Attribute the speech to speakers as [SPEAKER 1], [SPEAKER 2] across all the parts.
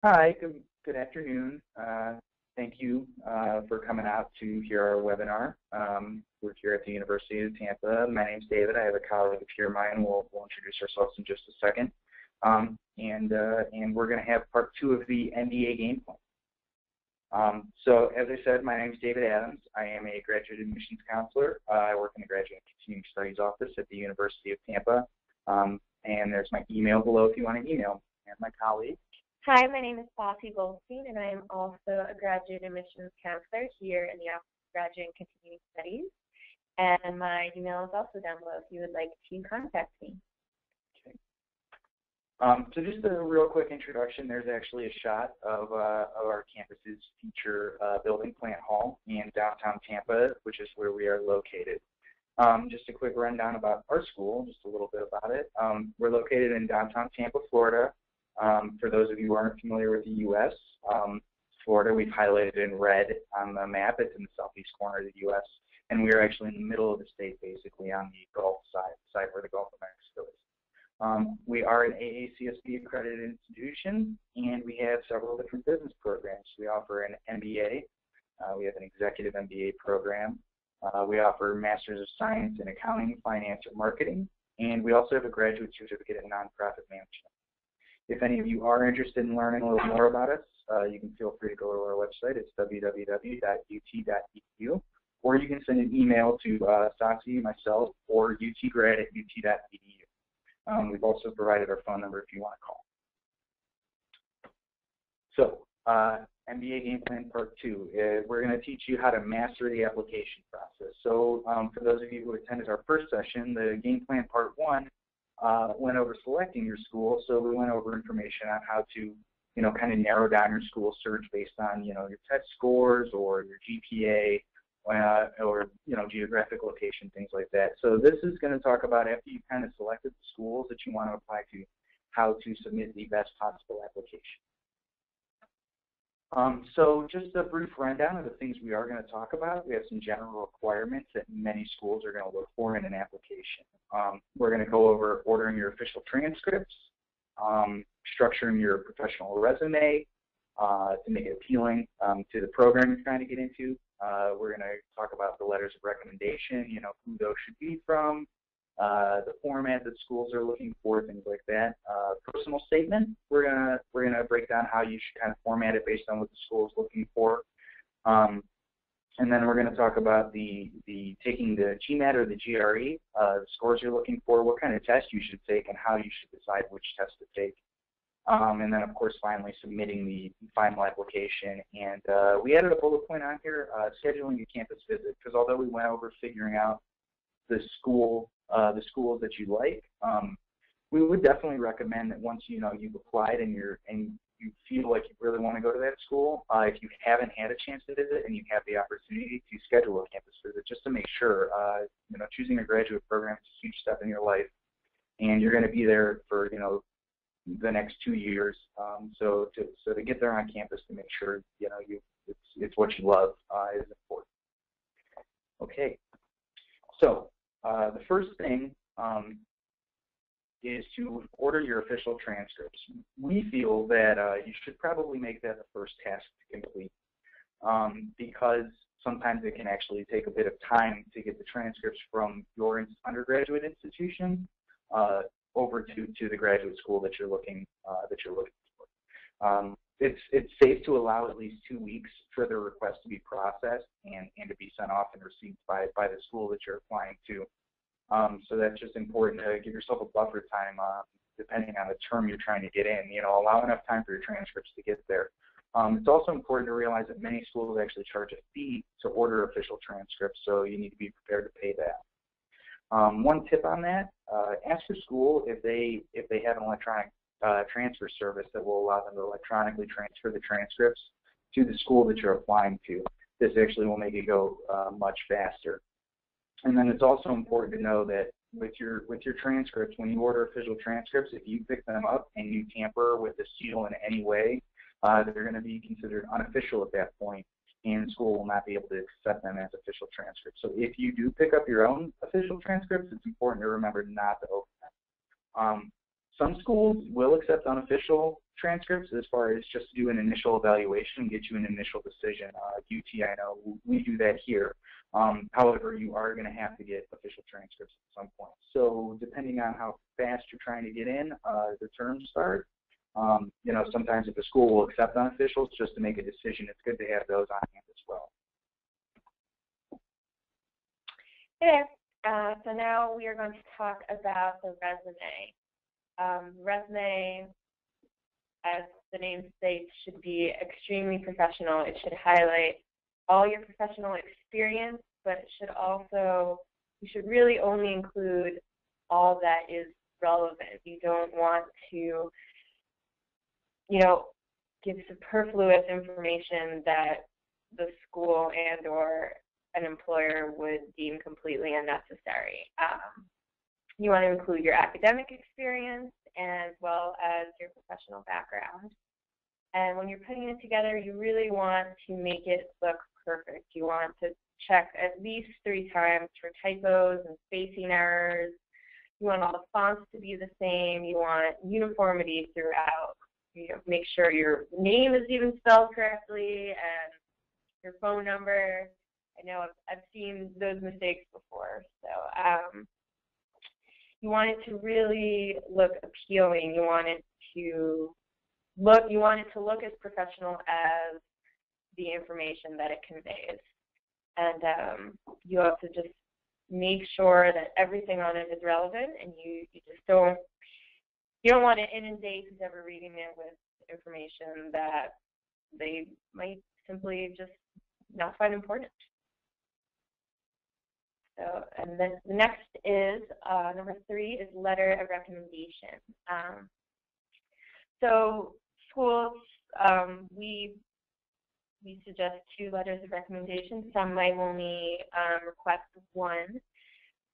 [SPEAKER 1] Hi, good afternoon. Thank you for coming out to hear our webinar. We're here at the University of Tampa. My name's David. I have a colleague here of mine. We'll introduce ourselves in just a second. And we're going to have part two of the MBA game plan. So as I said, my name is David Adams. I am a graduate admissions counselor. I work in the Graduate and Continuing Studies office at the University of Tampa. And there's my email below if you want to email me. And my colleague.
[SPEAKER 2] Hi, my name is Sasi Goldstein, and I am also a graduate admissions counselor here in the Office of Graduate and Continuing Studies. And my email is also down below if you would like to contact me.
[SPEAKER 1] Okay. So just a real quick introduction. There's actually a shot of our campus's future building, Plant Hall, in downtown Tampa, which is where we are located. Just a quick rundown about our school, just a little bit about it. We're located in downtown Tampa, Florida. For those of you who aren't familiar with the U.S., Florida, we've highlighted in red on the map. It's in the southeast corner of the U.S., and we are actually in the middle of the state, basically on the Gulf side where the Gulf of Mexico is. We are an AACSB accredited institution, and we have several different business programs. We offer an MBA. We have an executive MBA program. We offer Masters of Science in Accounting, Finance, or Marketing, and we also have a graduate certificate in nonprofit management. If any of you are interested in learning a little more about us, you can feel free to go to our website. It's www.ut.edu, or you can send an email to Sasi, myself, or utgrad@ut.edu. We've also provided our phone number if you want to call. So, MBA Game Plan Part 2. We're going to teach you how to master the application process. So, for those of you who attended our first session, the Game Plan Part 1 went over selecting your school, so we went over information on how to, kind of narrow down your school search based on, your test scores or your GPA, or geographic location, things like that. So this is going to talk about after you kind of selected the schools that you want to apply to, how to submit the best possible application. So just a brief rundown of the things we are going to talk about. We have some general requirements that many schools are going to look for in an application. We're going to go over ordering your official transcripts, structuring your professional resume to make it appealing to the program you're trying to get into. We're going to talk about the letters of recommendation, who those should be from, the format that schools are looking for, things like that. Personal statement, we're gonna break down how you should kind of format it based on what the school is looking for. And then we're going to talk about the taking the GMAT or the GRE, the scores you're looking for, what kind of test you should take, and how you should decide which test to take. And then, of course, finally submitting the final application. And we added a bullet point on here, scheduling a campus visit, because although we went over figuring out the schools that you like, we would definitely recommend that once you've applied and you feel like you really want to go to that school, if you haven't had a chance to visit and you have the opportunity to schedule a campus visit, just to make sure, choosing a graduate program is a huge step in your life, and you're going to be there for the next 2 years. So to get there on campus to make sure it's what you love is important. Okay, so the first thing is to order your official transcripts. We feel that you should probably make that the first task to complete, because sometimes it can actually take a bit of time to get the transcripts from your undergraduate institution over to the graduate school that you're looking for. It's safe to allow at least 2 weeks for the request to be processed and to be sent off and received by the school that you're applying to. So that's just important to give yourself a buffer time, depending on the term you're trying to get in. Allow enough time for your transcripts to get there. It's also important to realize that many schools actually charge a fee to order official transcripts, so you need to be prepared to pay that. One tip on that: ask your school if they have an electronic transfer service that will allow them to electronically transfer the transcripts to the school that you're applying to. This actually will make it go much faster. And then it's also important to know that with your transcripts, when you order official transcripts, if you pick them up and you tamper with the seal in any way, they're going to be considered unofficial at that point, and school will not be able to accept them as official transcripts. So if you do pick up your own official transcripts, it's important to remember not to open them. Some schools will accept unofficial transcripts as far as just do an initial evaluation and get you an initial decision. UT, I know we do that here. However, you are going to have to get official transcripts at some point. So depending on how fast you're trying to get in, the terms start. You know, sometimes if a school will accept unofficials just to make a decision, it's good to have those on hand as well.
[SPEAKER 2] Okay, so now we are going to talk about the resume. Resume, as the name states, should be extremely professional. It should highlight all your professional experience, but it should also, you should really only include all that is relevant. You don't want to, you know, give superfluous information that the school and or an employer would deem completely unnecessary. You want to include your academic experience as well as your professional background. And when you're putting it together, you really want to make it look perfect. You want to check at least 3 times for typos and spacing errors. You want all the fonts to be the same. You want uniformity throughout. You know, make sure your name is even spelled correctly and your phone number. I know I've seen those mistakes before. So you want it to really look appealing. You want it to look as professional as the information that it conveys. And you have to just make sure that everything on it is relevant, and you don't want to inundate who's ever reading it with information that they might simply just not find important. So, and then the next is, number 3 is letter of recommendation. So schools, we suggest 2 letters of recommendation. Some might only request 1,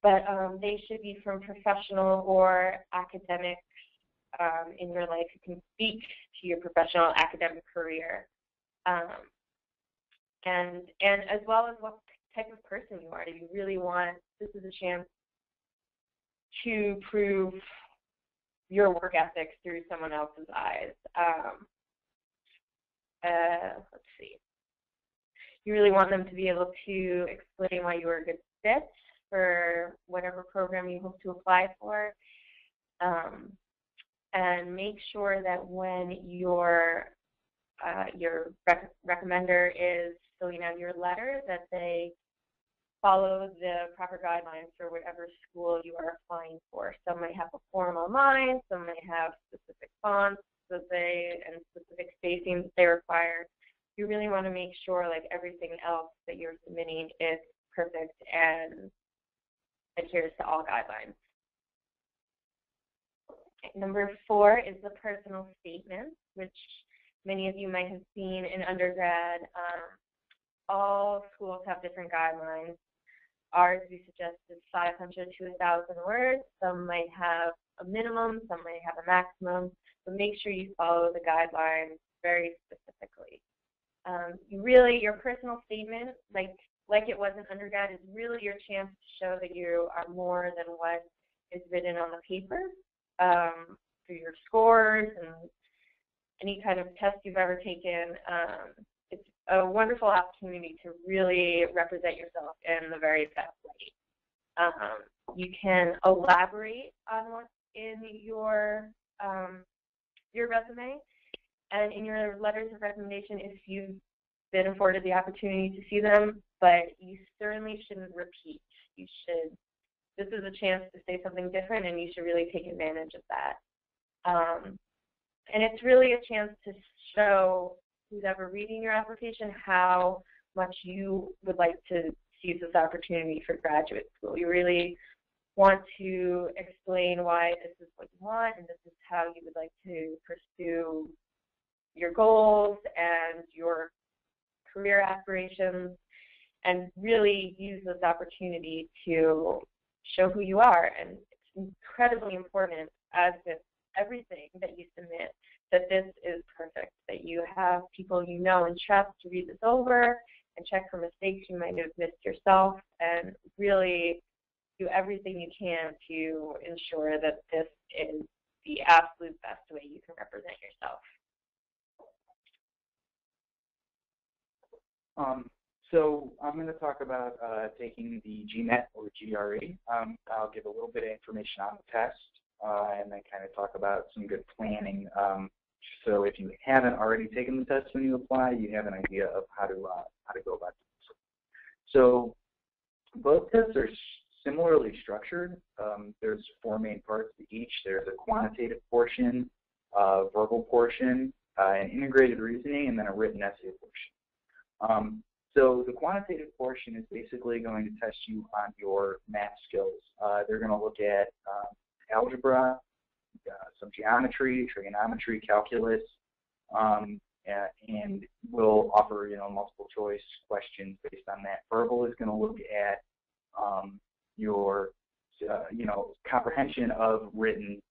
[SPEAKER 2] but they should be from professional or academic in your life who can speak to your professional academic career, and as well as what type of person you are. You really want, this is a chance to prove your work ethic through someone else's eyes. Let's see. You really want them to be able to explain why you are a good fit for whatever program you hope to apply for. And make sure that when your recommender is filling out your letter, that they follow the proper guidelines for whatever school you are applying for. Some might have a form online, some might have specific fonts and specific spacing that they require. You really want to make sure, like, everything else that you're submitting is perfect and adheres to all guidelines. Number 4 is the personal statement, which many of you might have seen in undergrad. All schools have different guidelines. Ours, we suggest, is 500 to 1,000 words. Some might have a minimum, some might have a maximum, but make sure you follow the guidelines very specifically. Your personal statement, like it was in undergrad, is really your chance to show that you are more than what is written on the paper, through your scores and any kind of test you've ever taken. It's a wonderful opportunity to really represent yourself in the very best way. You can elaborate on what's in your resume, and in your letters of recommendation if you've been afforded the opportunity to see them, but you certainly shouldn't repeat. This is a chance to say something different, and you should really take advantage of that. And it's really a chance to show who's ever reading your application how much you would like to seize this opportunity for graduate school. You really want to explain why this is what you want and this is how you would like to pursue your goals and your career aspirations, and really use this opportunity to show who you are. And it's incredibly important, as with everything that you submit, that this is perfect, that you have people you know and trust to read this over and check for mistakes you might have missed yourself, and really do everything you can to ensure that this is the absolute best way you can represent yourself?
[SPEAKER 1] So I'm going to talk about taking the GMAT or GRE. I'll give a little bit of information on the test and then kind of talk about some good planning. So if you haven't already taken the test when you apply, you have an idea of how to go about it. So both tests are similarly structured. There's 4 main parts to each. There's a quantitative portion, a verbal portion, an integrated reasoning, and then a written essay portion. So the quantitative portion is basically going to test you on your math skills. They're going to look at algebra, some geometry, trigonometry, calculus, and will offer multiple choice questions based on that. Verbal is going to look at your comprehension of written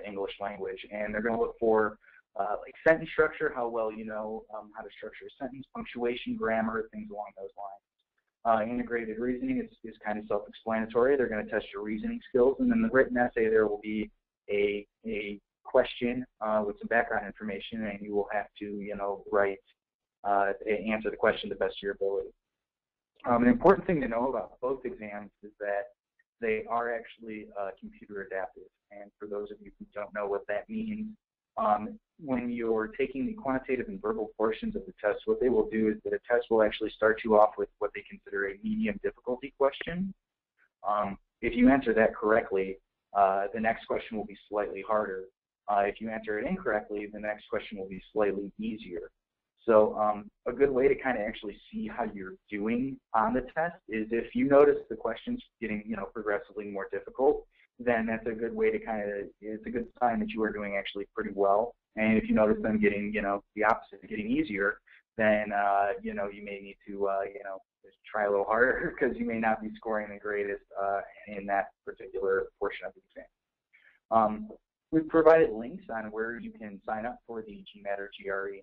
[SPEAKER 1] English language, and they're going to look for like sentence structure, how well you know how to structure a sentence, punctuation, grammar, things along those lines. Integrated reasoning is kind of self-explanatory. They're going to test your reasoning skills, and then the written essay, there will be a question with some background information, and you will have to write answer the question to the best of your ability. An important thing to know about both exams is that they are actually computer adaptive, and for those of you who don't know what that means, when you're taking the quantitative and verbal portions of the test, what they will do is that a test will actually start you off with what they consider a medium difficulty question. If you answer that correctly, the next question will be slightly harder. If you answer it incorrectly, the next question will be slightly easier. So a good way to kind of actually see how you're doing on the test is if you notice the questions getting progressively more difficult, then that's a good way to it's a good sign that you are doing actually pretty well. And if you notice them getting the opposite, getting easier, then you may need to just try a little harder because you may not be scoring the greatest in that particular portion of the exam. We've provided links on where you can sign up for the GMAT or GRE.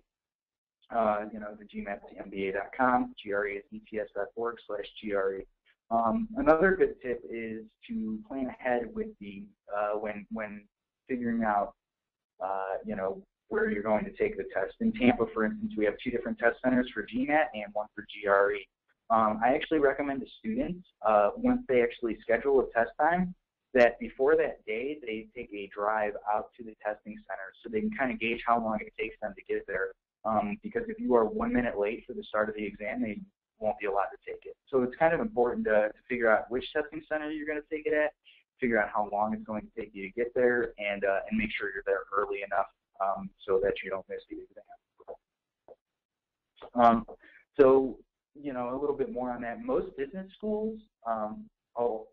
[SPEAKER 1] The GMAT is MBA.com, GRE is ets.org/GRE. Another good tip is to plan ahead with the when figuring out where you're going to take the test. In Tampa, for instance, we have 2 different test centers for GMAT and 1 for GRE. I actually recommend to students once they actually schedule a test time that before that day they take a drive out to the testing center so they can kind of gauge how long it takes them to get there. Because if you are 1 minute late for the start of the exam, they won't be allowed to take it. So it's kind of important to figure out which testing center you're going to take it at, figure out how long it's going to take you to get there, and make sure you're there early enough so that you don't miss the exam. So, a little bit more on that. Most business schools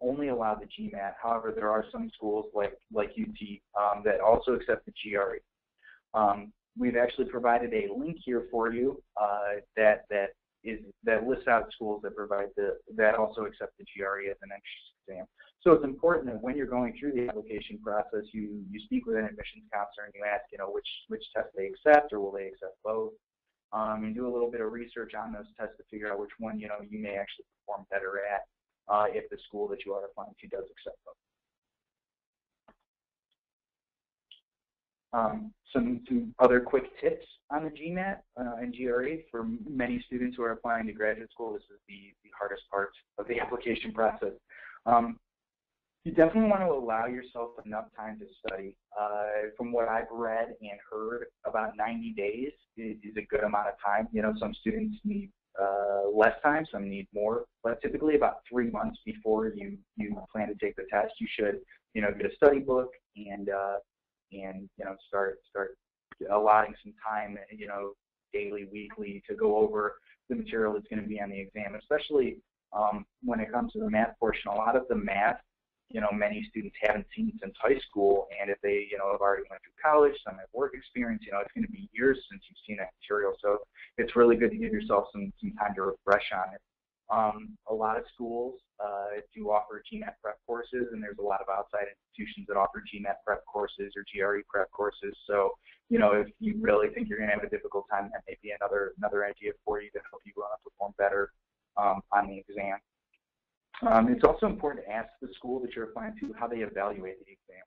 [SPEAKER 1] only allow the GMAT. However, there are some schools like UT that also accept the GRE. We've actually provided a link here for you that lists out schools that also accept the GRE as an entrance exam. So it's important that when you're going through the application process, you speak with an admissions counselor and you ask, which test they accept, or will they accept both, and do a little bit of research on those tests to figure out which one you may actually perform better at if the school that you are applying to does accept both. Some other quick tips on the GMAT and GRE. For many students who are applying to graduate school, this is the hardest part of the application process. You definitely want to allow yourself enough time to study. From what I've read and heard, about 90 days is a good amount of time. Some students need less time, some need more, but typically about 3 months before you plan to take the test, you should get a study book and start allotting some time, daily, weekly, to go over the material that's going to be on the exam, especially when it comes to the math portion. A lot of the math, many students haven't seen since high school, and if they, have already went through college, some have work experience, it's going to be years since you've seen that material, so it's really good to give yourself some time to refresh on it. A lot of schools do offer GMAT prep courses, and there's a lot of outside institutions that offer GMAT prep courses or GRE prep courses. So, if you really think you're going to have a difficult time, that may be another idea for you to help you perform better on the exam. It's also important to ask the school that you're applying to how they evaluate the exam.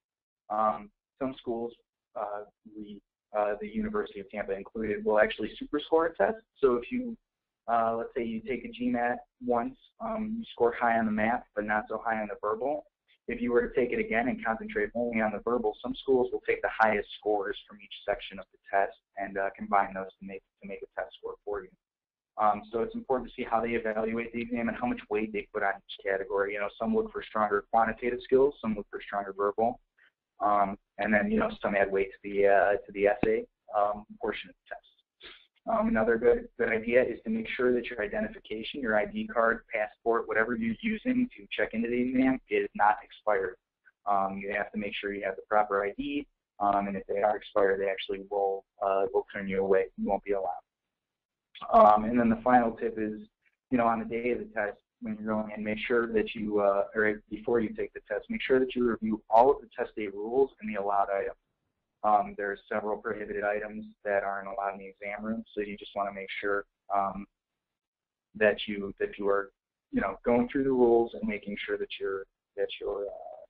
[SPEAKER 1] some schools, the University of Tampa included, will actually superscore a test. So if you, let's say you take a GMAT once, you scored high on the math, but not so high on the verbal. If you were to take it again and concentrate only on the verbal, some schools will take the highest scores from each section of the test and combine those to make a test score for you. So it's important to see how they evaluate the exam and how much weight they put on each category. You know, some look for stronger quantitative skills, some look for stronger verbal, and then, you know, some add weight to the essay portion of the test. Another good idea is to make sure that your identification, your ID card, passport, whatever you're using to check into the exam is not expired. You have to make sure you have the proper ID, and if they are expired, they actually will turn you away. You won't be allowed. And then the final tip is, you know, on the day of the test, when you're going in, make sure that you, or before you take the test, make sure that you review all of the test day rules and the allowed items. There's several prohibited items that aren't allowed in the exam room, so you just want to make sure that you are, you know, going through the rules and making sure that you're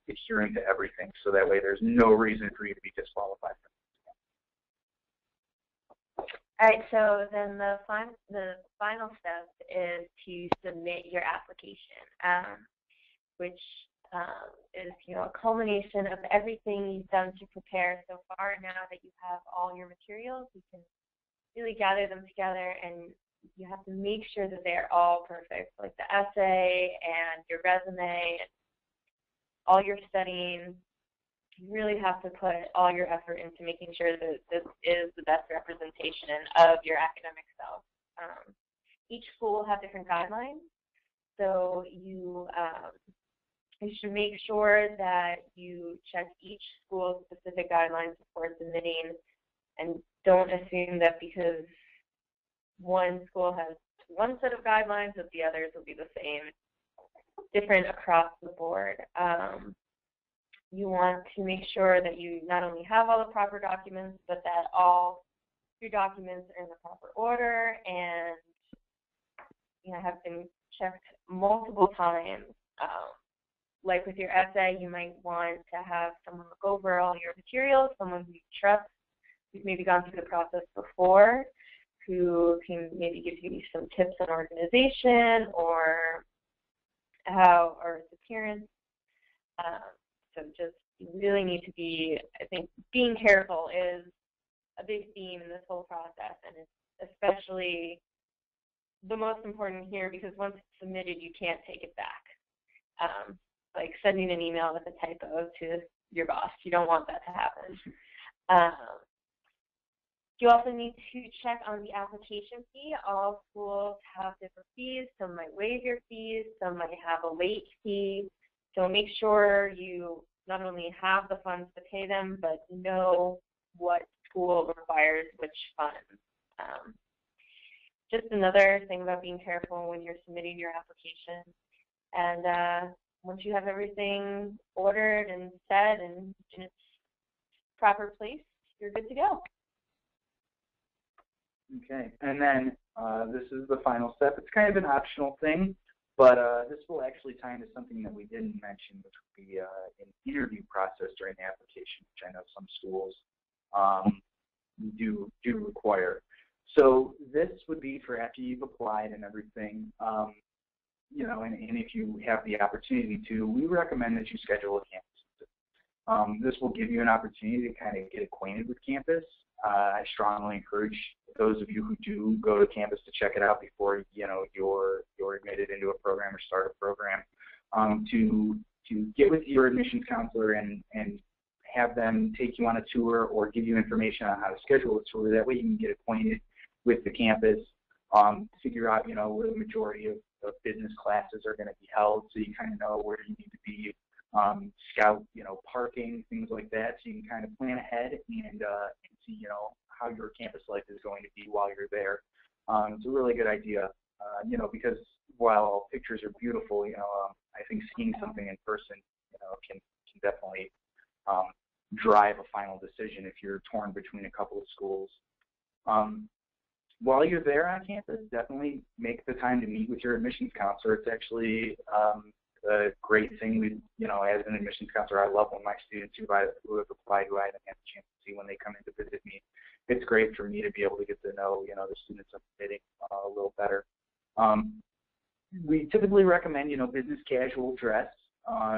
[SPEAKER 1] adhering to everything, so that way there's no reason for you to be disqualified.
[SPEAKER 2] All right, so then the final step is to submit your application, which is, you know, a culmination of everything you've done to prepare so far. Now that you have all your materials, you can really gather them together, and you have to make sure that they're all perfect, like the essay and your resume and all your studying. You really have to put all your effort into making sure that this is the best representation of your academic self. Each school will have different guidelines, so you should make sure that you check each school's specific guidelines before submitting, and don't assume that because one school has one set of guidelines that the others will be the same. It's different across the board. You want to make sure that you not only have all the proper documents, but that all your documents are in the proper order and, you know, have been checked multiple times. Like with your essay, you might want to have someone look over all your materials, someone who you trust, who's maybe gone through the process before, who can maybe give you some tips on organization or its appearance. So just you really need to be, I think, being careful is a big theme in this whole process, and it's especially the most important here because once it's submitted, you can't take it back. Like sending an email with a typo to your boss. You don't want that to happen. You also need to check on the application fee. All schools have different fees. Some might waive your fees. Some might have a late fee. So make sure you not only have the funds to pay them, but know what school requires which funds. Just another thing about being careful when you're submitting your application. And once you have everything ordered and set and in its proper place, you're good to go.
[SPEAKER 1] Okay, and then this is the final step. It's kind of an optional thing, but this will actually tie into something that we didn't mention, which would be an interview process during the application, which I know some schools do require. So this would be for after you've applied and everything, you know, and if you have the opportunity to, we recommend that you schedule a campus visit. This will give you an opportunity to kind of get acquainted with campus. I strongly encourage those of you who do go to campus to check it out before, you know, you're admitted into a program or start a program, to get with your admissions counselor and have them take you on a tour or give you information on how to schedule a tour. That way you can get acquainted with the campus, figure out, you know, where the majority of business classes are going to be held, so you kind of know where you need to be, scout, you know, parking, things like that, so you can kind of plan ahead and see, you know, how your campus life is going to be while you're there. It's a really good idea, you know, because while pictures are beautiful, you know, I think seeing something in person, you know, can definitely drive a final decision if you're torn between a couple of schools. While you're there on campus, definitely make the time to meet with your admissions counselor. It's actually a great thing. As an admissions counselor, I love when my students who have applied, who I haven't had a chance to see when they come in to visit me. It's great for me to be able to get to know, the students I'm admitting a little better. We typically recommend, business casual dress.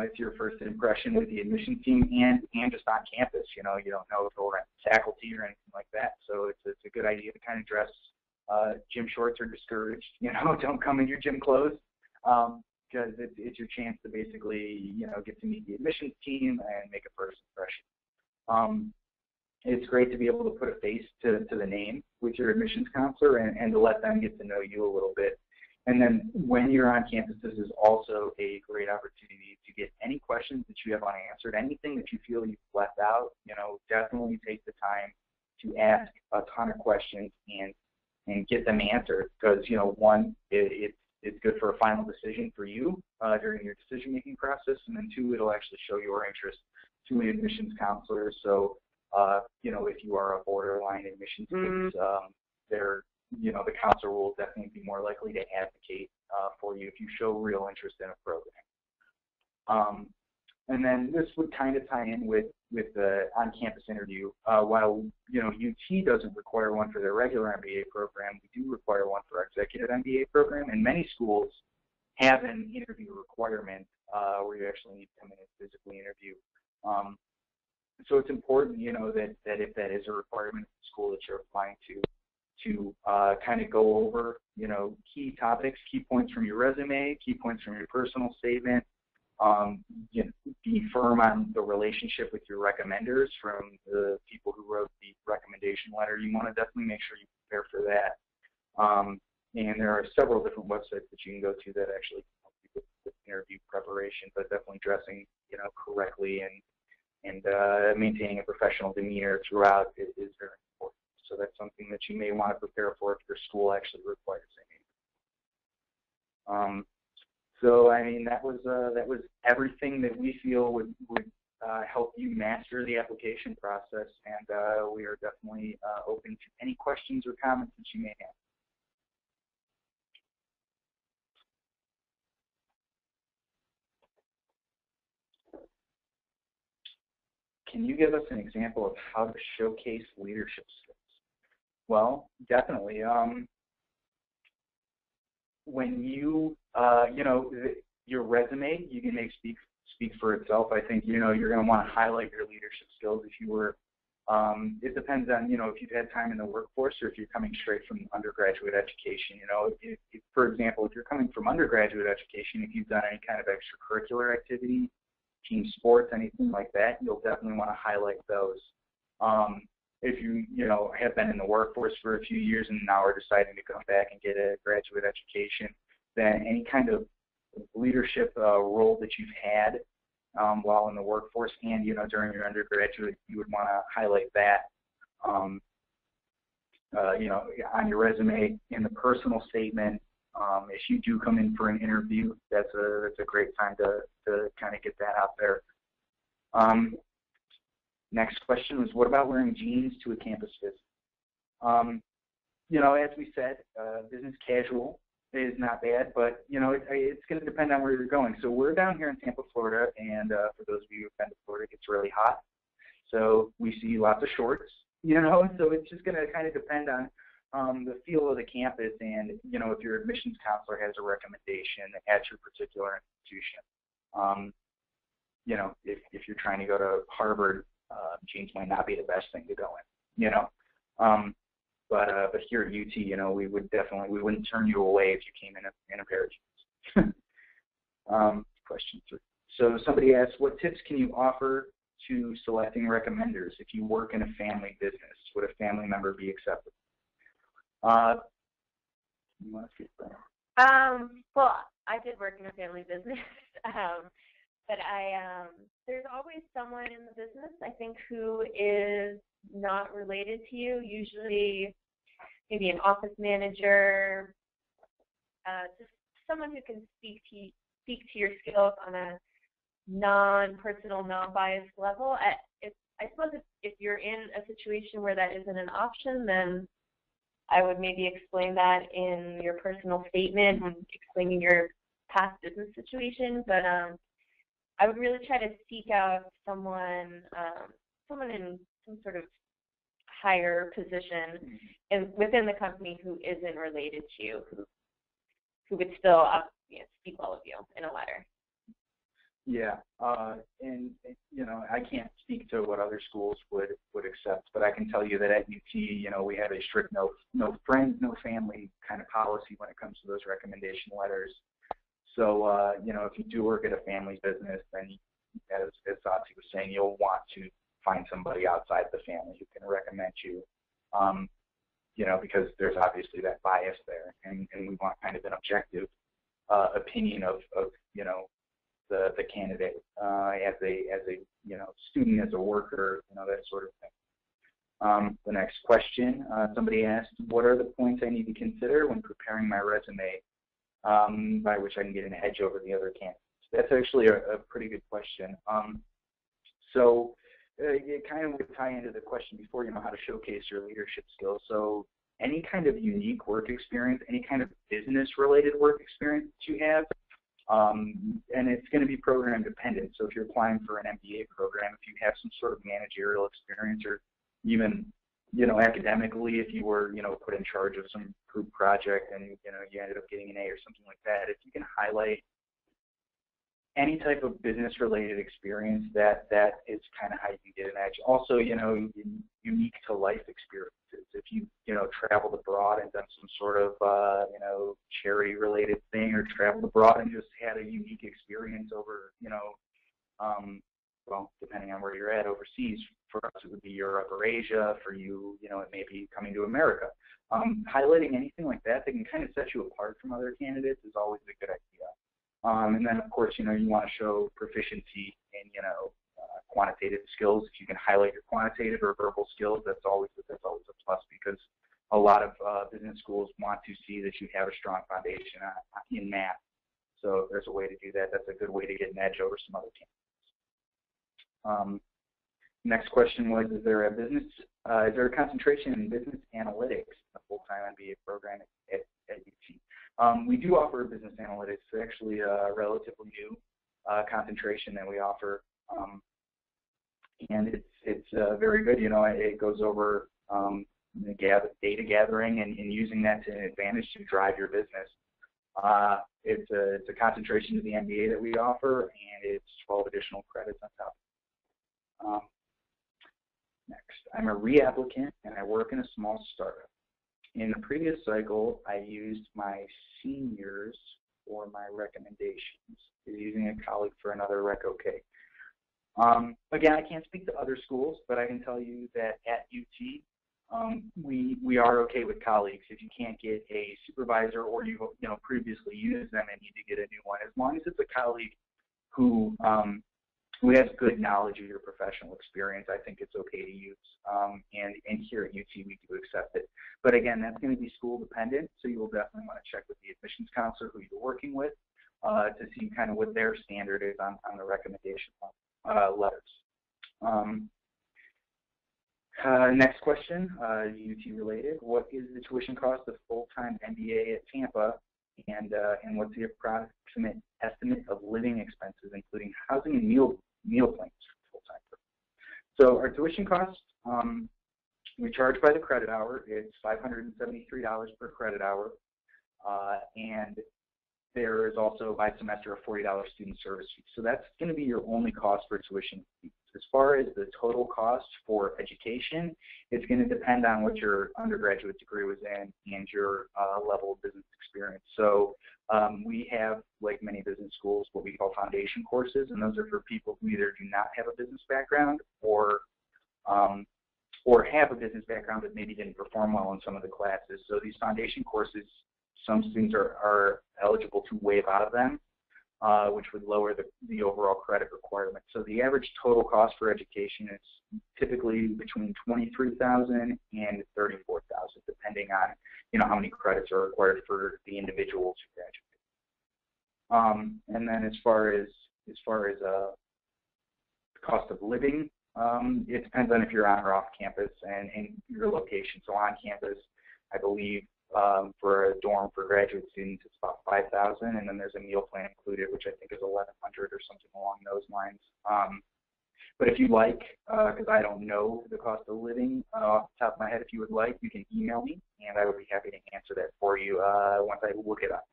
[SPEAKER 1] It's your first impression with the admissions team and just on campus. You don't know if we're at faculty or anything like that. So it's a good idea to kind of dress. Gym shorts are discouraged. Don't come in your gym clothes because it's your chance to basically, get to meet the admissions team and make a first impression. It's great to be able to put a face to the name with your admissions counselor and to let them get to know you a little bit. And then when you're on campus, this is also a great opportunity to get any questions that you have unanswered, anything that you feel you've left out, definitely take the time to ask a ton of questions and get them answered because, one, it's good for a final decision for you during your decision-making process, and then two, it'll actually show your interest to an admissions counselor. So, if you are a borderline admissions case, the counselor will definitely be more likely to advocate for you if you show real interest in a program. And then this would kind of tie in with the on-campus interview. While UT doesn't require one for their regular MBA program, we do require one for our executive MBA program, and many schools have an interview requirement where you actually need to come in and physically interview. So it's important, that if that is a requirement at the school that you're applying to kind of go over, key topics, key points from your resume, key points from your personal statement. Be firm on the relationship with your recommenders from the people who wrote the recommendation letter. You want to definitely make sure you prepare for that. And there are several different websites that you can go to that actually help you with interview preparation, but definitely dressing, correctly and maintaining a professional demeanor throughout is very important. So that's something that you may want to prepare for if your school actually requires it. So I mean that was everything that we feel would help you master the application process, and we are definitely open to any questions or comments that you may have. Can you give us an example of how to showcase leadership skills? Well, definitely. When you, your resume, you can make speak for itself. I think, you're going to want to highlight your leadership skills if you were, it depends on, if you've had time in the workforce or if you're coming straight from undergraduate education. For example, if you're coming from undergraduate education, if you've done any kind of extracurricular activity, team sports, anything like that, you'll definitely want to highlight those. If you, have been in the workforce for a few years and now are deciding to come back and get a graduate education, then any kind of leadership role that you've had while in the workforce and, during your undergraduate, you would want to highlight that, on your resume, in the personal statement. If you do come in for an interview, that's a great time to kind of get that out there. Next question was, what about wearing jeans to a campus visit? As we said, business casual is not bad, but, it's going to depend on where you're going. So we're down here in Tampa, Florida, and for those of you who've been to Florida, it gets really hot. So we see lots of shorts, so it's just going to kind of depend on the feel of the campus and, if your admissions counselor has a recommendation at your particular institution. If you're trying to go to Harvard, jeans might not be the best thing to go in, but here at UT, we wouldn't turn you away if you came in a pair of jeans. Question 3. So somebody asked, what tips can you offer to selecting recommenders if you work in a family business? Would a family member be acceptable? You want to speak for that?
[SPEAKER 2] Well, I did work in a family business, but there's always someone in the business, I think, who is not related to you, usually maybe an office manager, just someone who can speak to your skills on a non-personal, non-biased level. I suppose if you're in a situation where that isn't an option, then I would maybe explain that in your personal statement and explaining your past business situation, but I would really try to seek out someone in some sort of higher position and within the company who isn't related to you, who would still speak well of you in a letter.
[SPEAKER 1] Yeah, and I can't speak to what other schools would accept, but I can tell you that at UT, we have a strict no friends, no family kind of policy when it comes to those recommendation letters. So, if you do work at a family business, then as Sasi was saying, you'll want to find somebody outside the family who can recommend you, because there's obviously that bias there, and we want kind of an objective opinion of the candidate as a student, as a worker, that sort of thing. The next question, somebody asked, what are the points I need to consider when preparing my resume by which I can get an edge over the other candidates? That's actually a pretty good question. So it kind of would tie into the question before, how to showcase your leadership skills. So any kind of unique work experience, any kind of business-related work experience that you have, and it's going to be program dependent. So if you're applying for an MBA program, if you have some sort of managerial experience, or even, academically, if you were, put in charge of some group project and, you ended up getting an A or something like that, if you can highlight any type of business-related experience, that is kind of how you can get an edge. Also, unique to life experiences. If you, traveled abroad and done some sort of, charity-related thing, or traveled abroad and just had a unique experience over, depending on where you're at overseas. For us, it would be Europe or Asia. For you, it may be coming to America. Highlighting anything like that can kind of set you apart from other candidates is always a good idea. And then, of course, you want to show proficiency in, quantitative skills. If you can highlight your quantitative or verbal skills, that's always a plus, because a lot of business schools want to see that you have a strong foundation in math. So if there's a way to do that, that's a good way to get an edge over some other candidates. Next question was, is there a concentration in business analytics in a full-time MBA program at UT? We do offer business analytics. It's actually a relatively new concentration that we offer, and it's very good. It goes over data gathering and using that to an advantage to drive your business. It's a concentration to the MBA that we offer, and it's 12 additional credits on top. Next, I'm a reapplicant, and I work in a small startup. In the previous cycle, I used my seniors for my recommendations. Is using a colleague for another rec okay? Again, I can't speak to other schools, but I can tell you that at UT, we are okay with colleagues. If you can't get a supervisor, or you previously used them and need to get a new one, as long as it's a colleague who has good knowledge of your professional experience, I think it's okay to use. And here at UT, we do accept it. But again, that's going to be school dependent, so you will definitely want to check with the admissions counselor who you're working with to see kind of what their standard is on the recommendation letters. Next question, UT related. What is the tuition cost of full-time MBA at Tampa, and what's the approximate estimate of living expenses, including housing and meal plans for full-time? So our tuition cost, we charge by the credit hour. It's $573 per credit hour, and there is also by semester a $40 student service fee. So that's going to be your only cost for tuition fees. As far as the total cost for education, it's going to depend on what your undergraduate degree was in and your level of business experience. So we have, like many business schools, what we call foundation courses, and those are for people who either do not have a business background or have a business background but maybe didn't perform well in some of the classes. So these foundation courses, some students are eligible to waive out of them, which would lower the overall credit requirement. So the average total cost for education is typically between $23,000 and $34,000, depending on how many credits are required for the individual to graduate. And then as far as cost of living, it depends on if you're on or off campus and your location. So on campus, I believe for a dorm for graduate students, it's about $5,000, and then there's a meal plan included, which I think is $1,100 or something along those lines. But if you'd like, because I don't know the cost of living off the top of my head, if you would like, you can email me, and I would be happy to answer that for you once I look it up.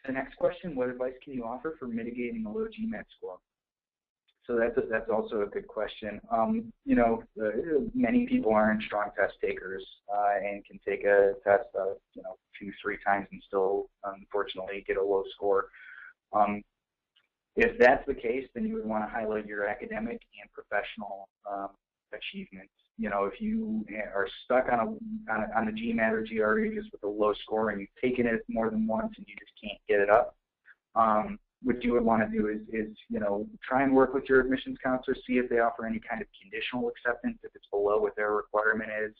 [SPEAKER 1] The next question, what advice can you offer for mitigating a low GMAT score? So that's also a good question. You know, many people aren't strong test takers and can take a test, you know, 2-3 times and still, unfortunately, get a low score. If that's the case, then you would want to highlight your academic and professional achievements. You know, if you are stuck on a GMAT or GRE just with a low score and you've taken it more than once and you just can't get it up, what you would want to do is, you know, try and work with your admissions counselor, see if they offer any kind of conditional acceptance if it's below what their requirement is.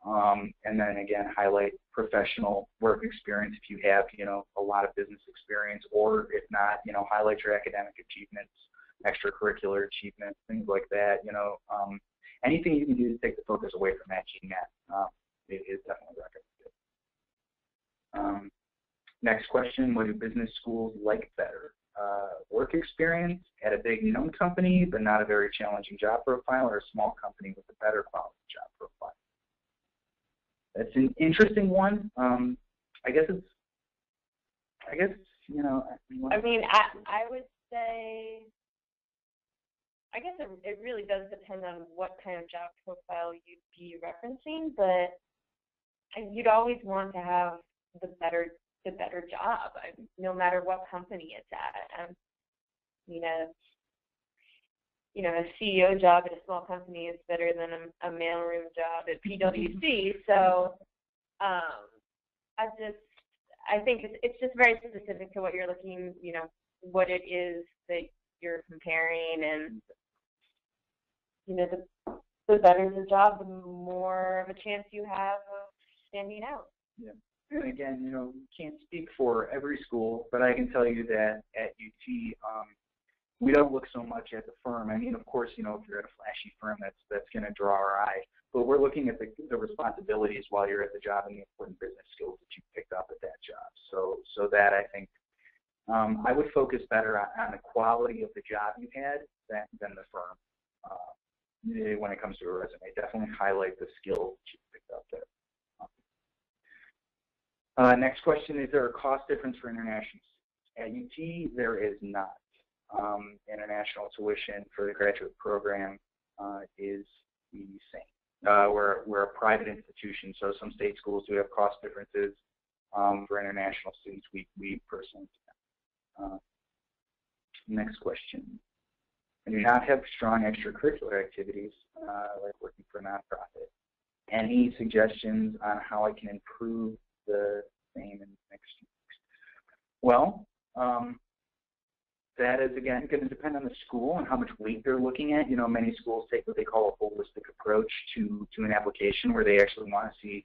[SPEAKER 1] And then again, highlight professional work experience if you have, you know, a lot of business experience, or if not, you know, highlight your academic achievements, extracurricular achievements, things like that. You know, anything you can do to take the focus away from that GMAT is definitely recommended. Next question, what do business schools like better? Work experience at a big known company but not a very challenging job profile, or a small company with a better quality job profile? That's an interesting one. I guess, you know.
[SPEAKER 2] I mean, I would say, I guess it really does depend on what kind of job profile you'd be referencing, but you'd always want to have the better job, no matter what company it's at. You know, a CEO job at a small company is better than a mailroom job at PwC. So I think it's just very specific to what you're looking, you know, what it is that you're comparing, and you know, the better the job, the more of a chance you have of standing out.
[SPEAKER 1] Yeah. And again, you know, can't speak for every school, but I can tell you that at UT, we don't look so much at the firm. I mean, of course, you know, if you're at a flashy firm, that's going to draw our eye. But we're looking at the responsibilities while you're at the job and the important business skills that you picked up at that job. So that, I think, I would focus better on the quality of the job you had than the firm when it comes to a resume. Definitely highlight the skills that you picked up there. Next question, is there a cost difference for international students? At UT, there is not. International tuition for the graduate program is the same. We're a private institution, so some state schools do have cost differences. For international students, we personally do. Next question. I do not have strong extracurricular activities, like working for a nonprofit. Any suggestions on how I can improve the same in the next few weeks? Well, that is, again, going to depend on the school and how much weight they're looking at. You know, many schools take what they call a holistic approach to an application, where they actually want to see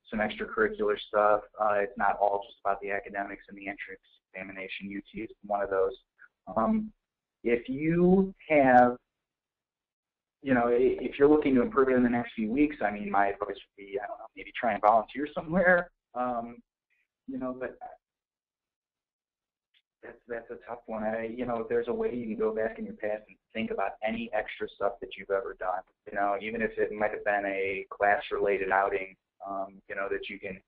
[SPEAKER 1] some extracurricular stuff. It's not all just about the academics and the entrance examination. UT is one of those. If you have, you know, if you're looking to improve it in the next few weeks, I mean, my advice would be, I don't know, maybe try and volunteer somewhere. You know, but that's a tough one. You know, there's a way you can go back in your past and think about any extra stuff that you've ever done. You know, even if it might have been a class-related outing, you know, that you can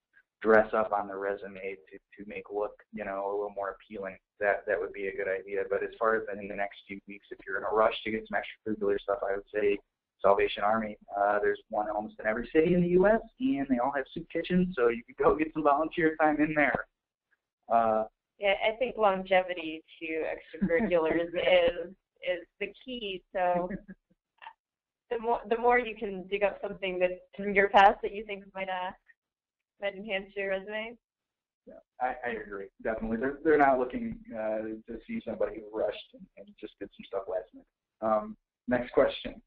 [SPEAKER 1] dress up on the resume to make look, you know, a little more appealing. That would be a good idea. But as far as in the next few weeks, if you're in a rush to get some extracurricular stuff, I would say Salvation Army. There's one almost in every city in the U.S., and they all have soup kitchens, so you could go get some volunteer time in there.
[SPEAKER 2] Yeah, I think longevity to extracurriculars is the key. So the more you can dig up something that's from your past that you think might enhance your resume.
[SPEAKER 1] Yeah, I agree. Definitely, they're not looking to see somebody who rushed and just did some stuff last minute. Next question.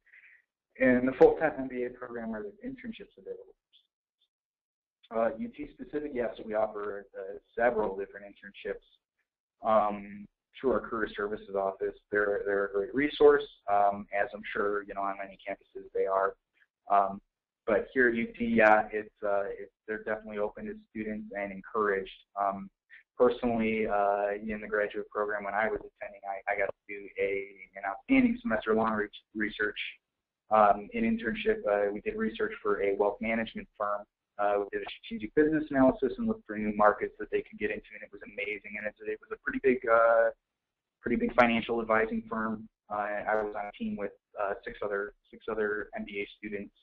[SPEAKER 1] In the full-time MBA program, are there internships available? UT specific, yes, we offer several different internships through our career services office. They're a great resource, as I'm sure, you know, on many campuses they are. But here at UT, yeah, they're definitely open to students and encouraged. Personally, in the graduate program when I was attending, I got to do an outstanding semester-long research, an internship. We did research for a wealth management firm. We did a strategic business analysis and looked for new markets that they could get into, and it was amazing. And it was a pretty big financial advising firm. I was on a team with six other MBA students.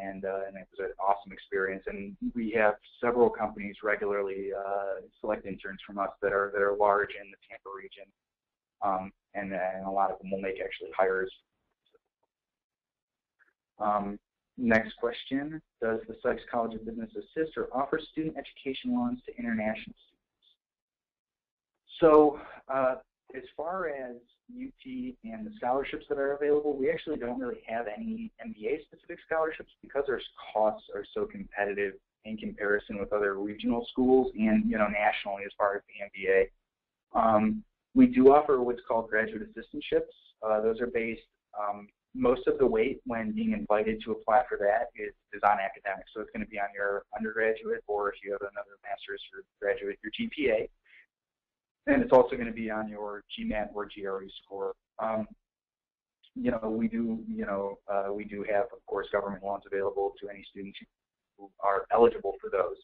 [SPEAKER 1] And it was an awesome experience. And we have several companies regularly select interns from us that are large in the Tampa region, and a lot of them will make actually hires. Next question: does the Sykes College of Business assist or offer student education loans to international students? So as far as UT and the scholarships that are available, we actually don't really have any MBA-specific scholarships because our costs are so competitive in comparison with other regional schools and, nationally as far as the MBA. We do offer what's called graduate assistantships. Those are based, most of the weight when being invited to apply for that is on academics. So it's going to be on your undergraduate, or if you have another master's or graduate, your GPA. And it's also going to be on your GMAT or GRE score. We do have, of course, government loans available to any students who are eligible for those.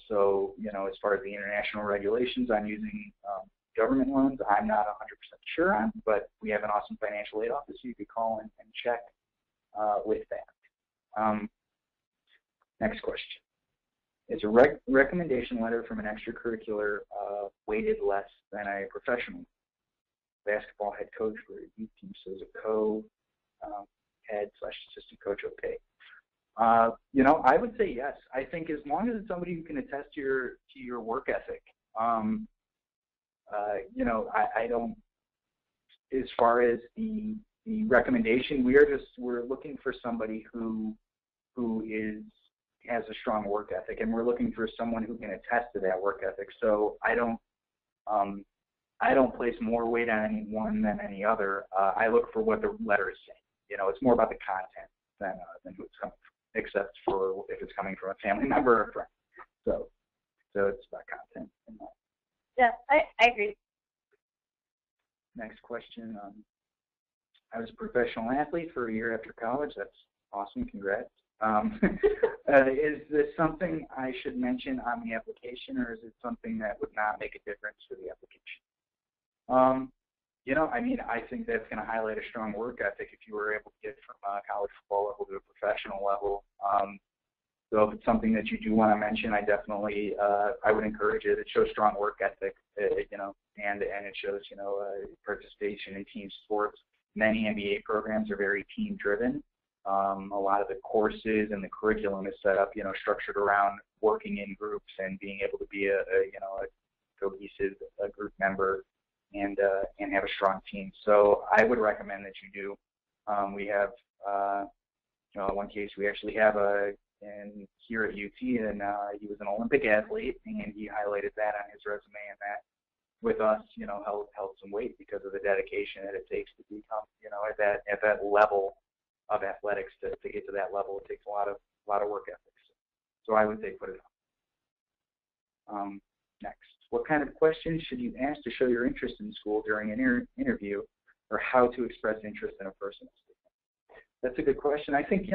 [SPEAKER 1] So, as far as the international regulations, I'm using government loans. I'm not 100% sure on, but we have an awesome financial aid office you could call and check with that. Next question. Is a recommendation letter from an extracurricular weighted less than a professional? Basketball head coach for a youth team, so is a co-head/assistant coach okay? I would say yes. I think as long as it's somebody who can attest to your work ethic. I don't. As far as the recommendation, we're looking for somebody who has a strong work ethic, and we're looking for someone who can attest to that work ethic. So I don't place more weight on any one than any other. I look for what the letter is saying. It's more about the content than who it's coming from, except for if it's coming from a family member or a friend. So it's about content.
[SPEAKER 2] Yeah, I agree.
[SPEAKER 1] Next question. I was a professional athlete for a year after college. That's awesome. Congrats. Is this something I should mention on the application, or is it something that would not make a difference for the application? I think that's going to highlight a strong work ethic if you were able to get from a college football level to a professional level. So if it's something that you do want to mention, I definitely I would encourage it. It shows strong work ethic, and it shows participation in team sports. Many MBA programs are very team driven. A lot of the courses and the curriculum is set up, structured around working in groups and being able to be a cohesive group member and have a strong team. So I would recommend that you do. We have, one case we actually have here at UT, and he was an Olympic athlete, and he highlighted that on his resume, and that with us, held some weight because of the dedication that it takes to become, at that level of athletics. To get to that level, it takes a lot of work ethics. So I would say put it on. Next, what kind of questions should you ask to show your interest in school during an interview, or how to express interest in a personal statement? That's a good question. I think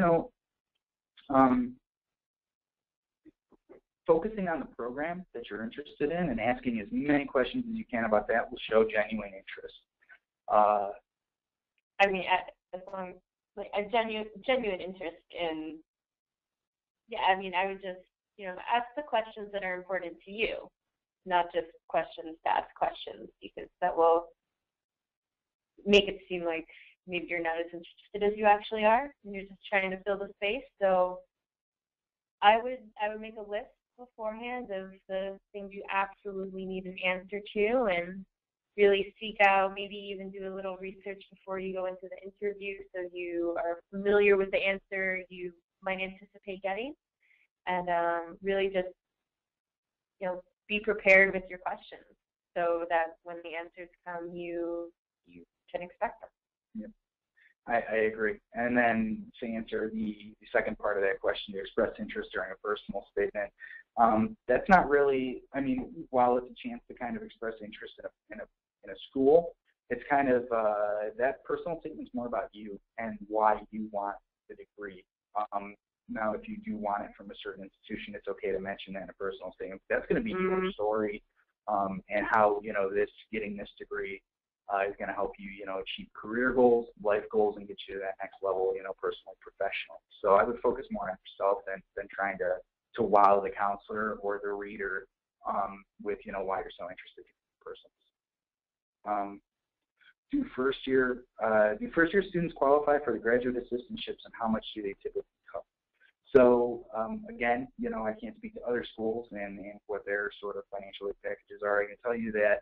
[SPEAKER 1] focusing on the program that you're interested in and asking as many questions as you can about that will show genuine interest.
[SPEAKER 2] As long like a genuine interest in, I would just, ask the questions that are important to you, not just questions to ask questions, because that will make it seem like maybe you're not as interested as you actually are, and you're just trying to fill the space. So I would make a list beforehand of the things you absolutely need an answer to, and really seek out, maybe even do a little research before you go into the interview so you are familiar with the answer you might anticipate getting, and really just be prepared with your questions so that when the answers come, you can expect them.
[SPEAKER 1] Yeah. I agree. And then to answer the second part of that question, to express interest during a personal statement, that's not really, I mean, while it's a chance to kind of express interest in a school, it's kind of, that personal statement is more about you and why you want the degree. Now, if you do want it from a certain institution, it's okay to mention that in a personal statement. That's going to be your story, and how, getting this degree is going to help you, achieve career goals, life goals, and get you to that next level, personally, professionally. So I would focus more on yourself than trying to wow the counselor or the reader with, why you're so interested in persons. Do first year students qualify for the graduate assistantships, and how much do they typically cover? So again, I can't speak to other schools and what their sort of financial aid packages are. I can tell you that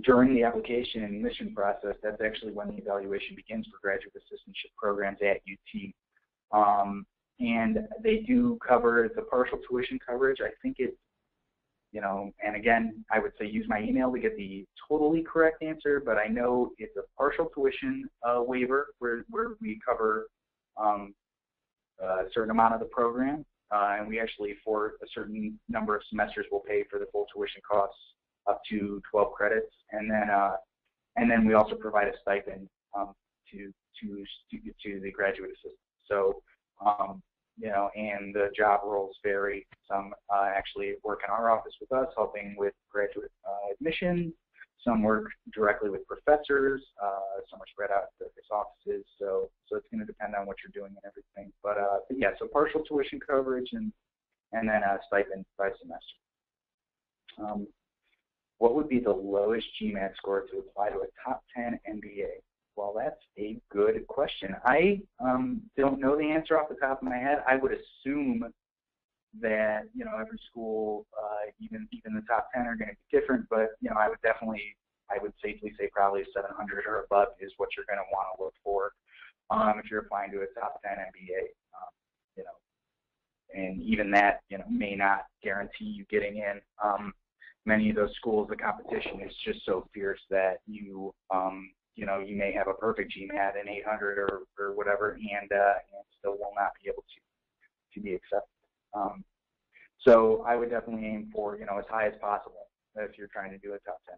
[SPEAKER 1] during the application and admission process, that's actually when the evaluation begins for graduate assistantship programs at UT. And they do cover the partial tuition coverage. I think it's, and again, I would say use my email to get the totally correct answer, but I know it's a partial tuition waiver where we cover a certain amount of the program, and we actually, for a certain number of semesters, will pay for the full tuition costs up to 12 credits, and then we also provide a stipend to the graduate assistant. So, and the job roles vary. Some actually work in our office with us, helping with graduate admission. Some work directly with professors. Some are spread out at various offices. So it's going to depend on what you're doing and everything. But yeah, so partial tuition coverage and then a stipend by semester. What would be the lowest GMAT score to apply to a top 10 MBA? Well, that's a good question. I don't know the answer off the top of my head. I would assume that, every school, even the top 10 are going to be different, but, I would safely say probably 700 or above is what you're going to want to look for if you're applying to a top 10 MBA, and even that, may not guarantee you getting in. Many of those schools, the competition is just so fierce that you may have a perfect GMAT in 800 or whatever, and still will not be able to be accepted. So I would definitely aim for, as high as possible if you're trying to do a top 10.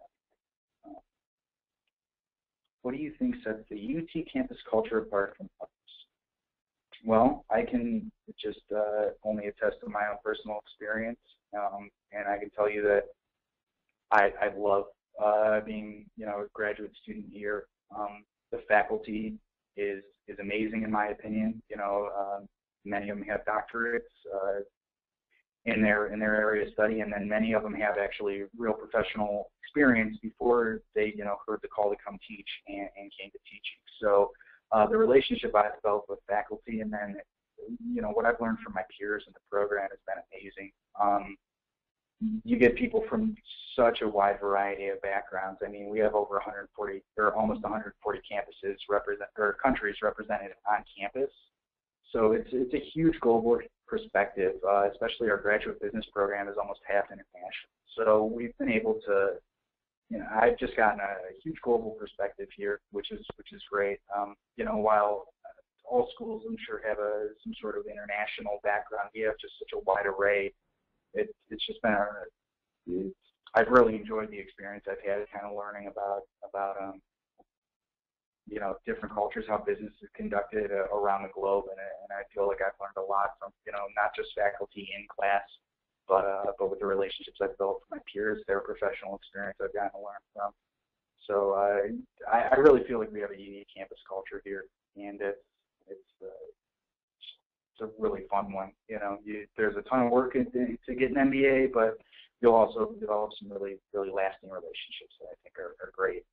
[SPEAKER 1] What do you think sets the UT campus culture apart from others? Well, I can just only attest to my own personal experience, and I can tell you that I love being, a graduate student here. The faculty is amazing in my opinion. Many of them have doctorates in their area of study, and then many of them have actually real professional experience before they, heard the call to come teach and came to teaching. So the relationship I've developed with faculty, and then, what I've learned from my peers in the program has been amazing. You get people from such a wide variety of backgrounds. I mean, we have over 140 or almost 140 campuses countries represented on campus. So it's a huge global perspective, especially our graduate business program is almost half international. So we've been able to, I've just gotten a huge global perspective here, which is great. While all schools, I'm sure, have some sort of international background, we have just such a wide array. It's just been I've really enjoyed the experience I've had kind of learning about different cultures, how business is conducted around the globe, and I feel like I've learned a lot from, not just faculty in class, but with the relationships I've built with my peers, their professional experience I've gotten to learn from. So I really feel like we have a unique campus culture here, and it's a really fun one. There's a ton of work to get an MBA, but you'll also develop some really, really lasting relationships that I think are great.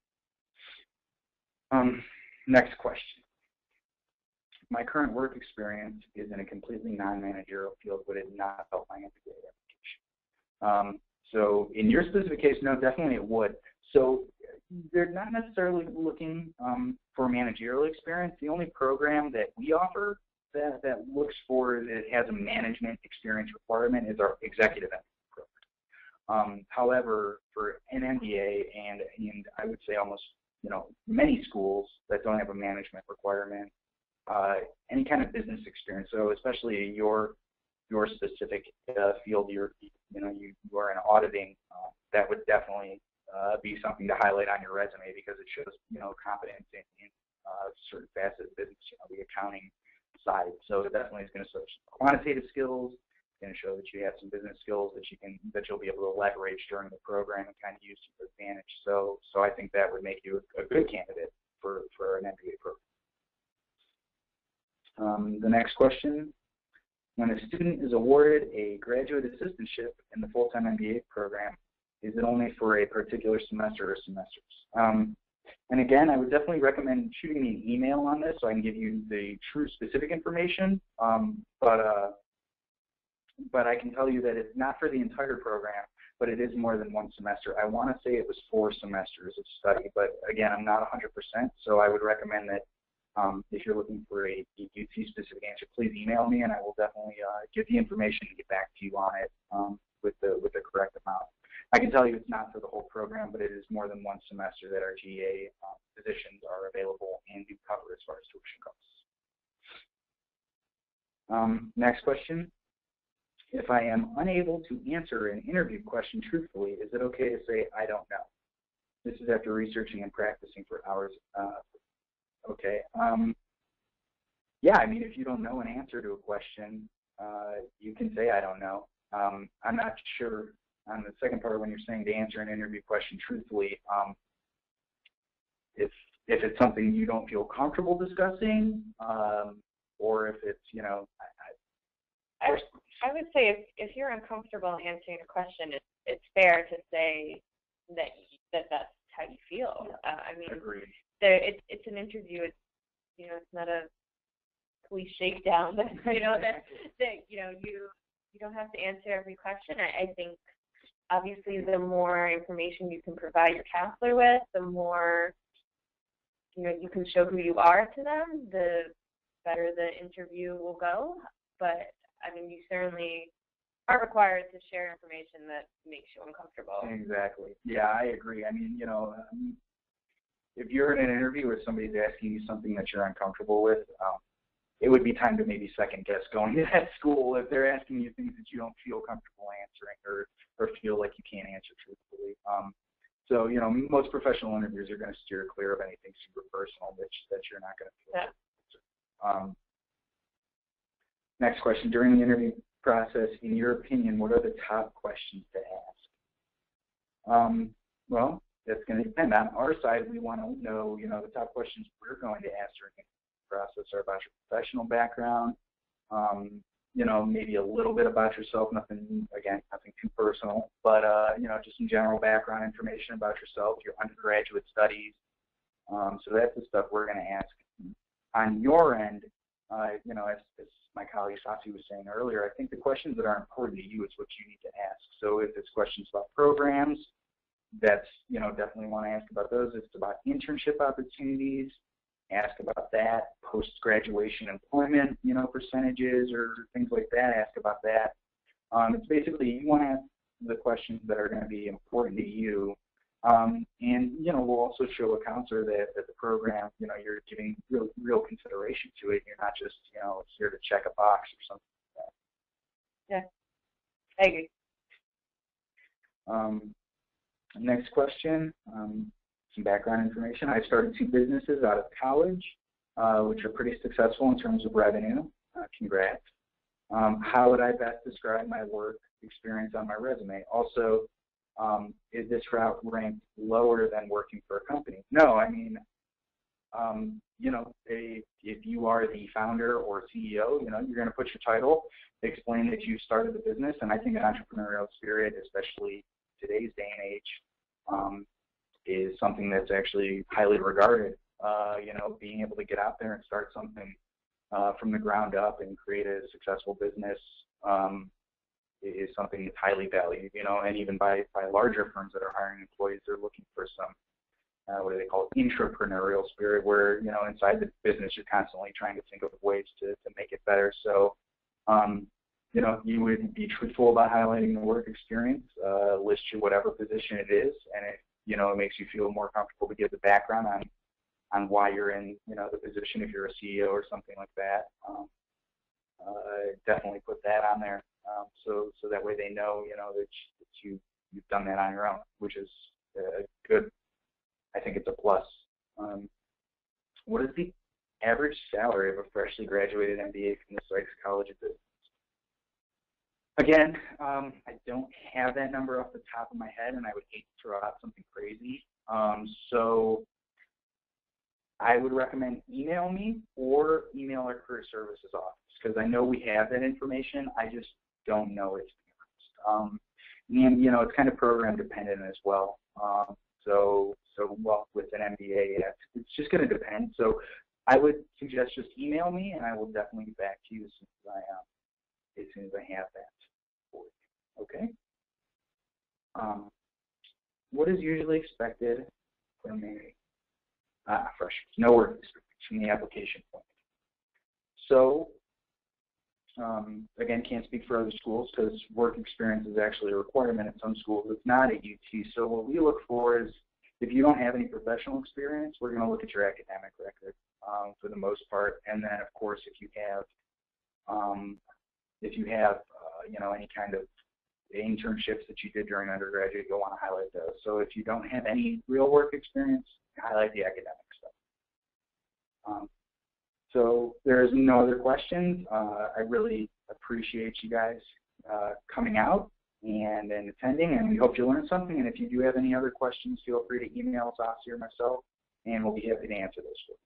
[SPEAKER 1] Next question. My current work experience is in a completely non-managerial field. Would it not help my MBA application? So in your specific case, no, definitely it would. So they're not necessarily looking for managerial experience. The only program that we offer that looks for, it has a management experience requirement, is our executive MBA program. However, for an MBA and I would say almost many schools that don't have a management requirement, any kind of business experience. So especially your specific field, you are in auditing, that would definitely be something to highlight on your resume, because it shows, competence in certain facets of business, the accounting side. So it definitely is going to show quantitative skills. It's going to show that you have some business skills that you'll be able to leverage during the program and kind of use to your advantage. So I think that would make you a good candidate for an MBA program. The next question: when a student is awarded a graduate assistantship in the full-time MBA program, is it only for a particular semester or semesters? And again, I would definitely recommend shooting me an email on this so I can give you the true specific information. But I can tell you that it's not for the entire program, but it is more than one semester. I want to say it was 4 semesters of study, but again, I'm not 100%. So I would recommend that if you're looking for a UT-specific answer, please email me, and I will definitely give the information and get back to you on it with the correct amount. I can tell you it's not for the whole program, but it is more than one semester that our GA positions are available and do cover as far as tuition costs. Next question: if I am unable to answer an interview question truthfully, is it okay to say I don't know? This is after researching and practicing for hours. Okay. Yeah, I mean, if you don't know an answer to a question, you can say I don't know. I'm not sure on the second part when you're saying to answer an interview question truthfully, if it's something you don't feel comfortable discussing, or if it's,
[SPEAKER 2] I would say if you're uncomfortable answering a question, it's fair to say that's how you feel. I mean,
[SPEAKER 1] agreed.
[SPEAKER 2] It's an interview. It's not a police shakedown. That you don't have to answer every question. I think obviously the more information you can provide your counselor with, the more you can show who you are to them, the better the interview will go. But I mean, you certainly aren't required to share information that makes you uncomfortable.
[SPEAKER 1] Exactly. Yeah, I agree. I mean, if you're in an interview where somebody's asking you something that you're uncomfortable with, it would be time to maybe second guess going to that school if they're asking you things that you don't feel comfortable answering or feel like you can't answer truthfully. So, most professional interviews are going to steer clear of anything super personal that you're not going to feel.
[SPEAKER 2] Yeah.
[SPEAKER 1] Next question: during the interview process, in your opinion, what are the top questions to ask? Well, that's going to depend. On our side, we want to know, the top questions we're going to answer in the process are about your professional background, maybe a little bit about yourself, nothing too personal, but, just some general background information about yourself, your undergraduate studies. So that's the stuff we're going to ask. On your end, as my colleague Sasi was saying earlier, I think the questions that are important to you is what you need to ask. So if it's questions about programs, that's, definitely want to ask about those. If it's about internship opportunities, ask about that. Post-graduation employment, percentages or things like that, ask about that. It's basically, you want to ask the questions that are going to be important to you. And, we'll also show a counselor that the program, you're giving real consideration to it. You're not just, here to check a box or something like
[SPEAKER 2] that. Yeah, I agree.
[SPEAKER 1] Next question, some background information. I started 2 businesses out of college, which are pretty successful in terms of revenue. Congrats. How would I best describe my work experience on my resume? Also, is this route ranked lower than working for a company? No, I mean, if you are the founder or CEO, you're going to put your title, explain that you started the business, and I think an entrepreneurial spirit, especially today's day and age, is something that's actually highly regarded. Being able to get out there and start something from the ground up and create a successful business is something that's highly valued, and even by larger firms that are hiring employees, they're looking for some, what do they call it, intrapreneurial spirit, where, inside the business, you're constantly trying to think of ways to make it better. So, you would be truthful about highlighting the work experience, list your whatever position it is, and you know, it makes you feel more comfortable to give the background on why you're in, you know, the position if you're a CEO or something like that. Definitely put that on there, so that way they know, you know, that you've done that on your own, which is good. I think it's a plus. What is the average salary of a freshly graduated MBA from the Sykes College of Business? Again, I don't have that number off the top of my head, and I would hate to throw out something crazy. So I would recommend email me or email our career services office, because I know we have that information. I just don't know it, to be honest. And, you know, it's kind of program dependent as well. So well, with an MBA, yeah, it's just going to depend. So I would suggest just email me, and I will definitely get back to you as soon as I have that for you. Okay. What is usually expected from a freshman? No work experience from the application point. So again, can't speak for other schools because work experience is actually a requirement at some schools. It's not at UT. So what we look for is, if you don't have any professional experience, we're going to look at your academic record for the most part, and then of course if you have you know, any kind of internships that you did during undergraduate, you'll want to highlight those. So if you don't have any real work experience, highlight the academic stuff. So there's no other questions. I really appreciate you guys coming out and attending, and we hope you learned something. And if you do have any other questions, feel free to email Sasi or myself, and we'll be happy to answer those for you.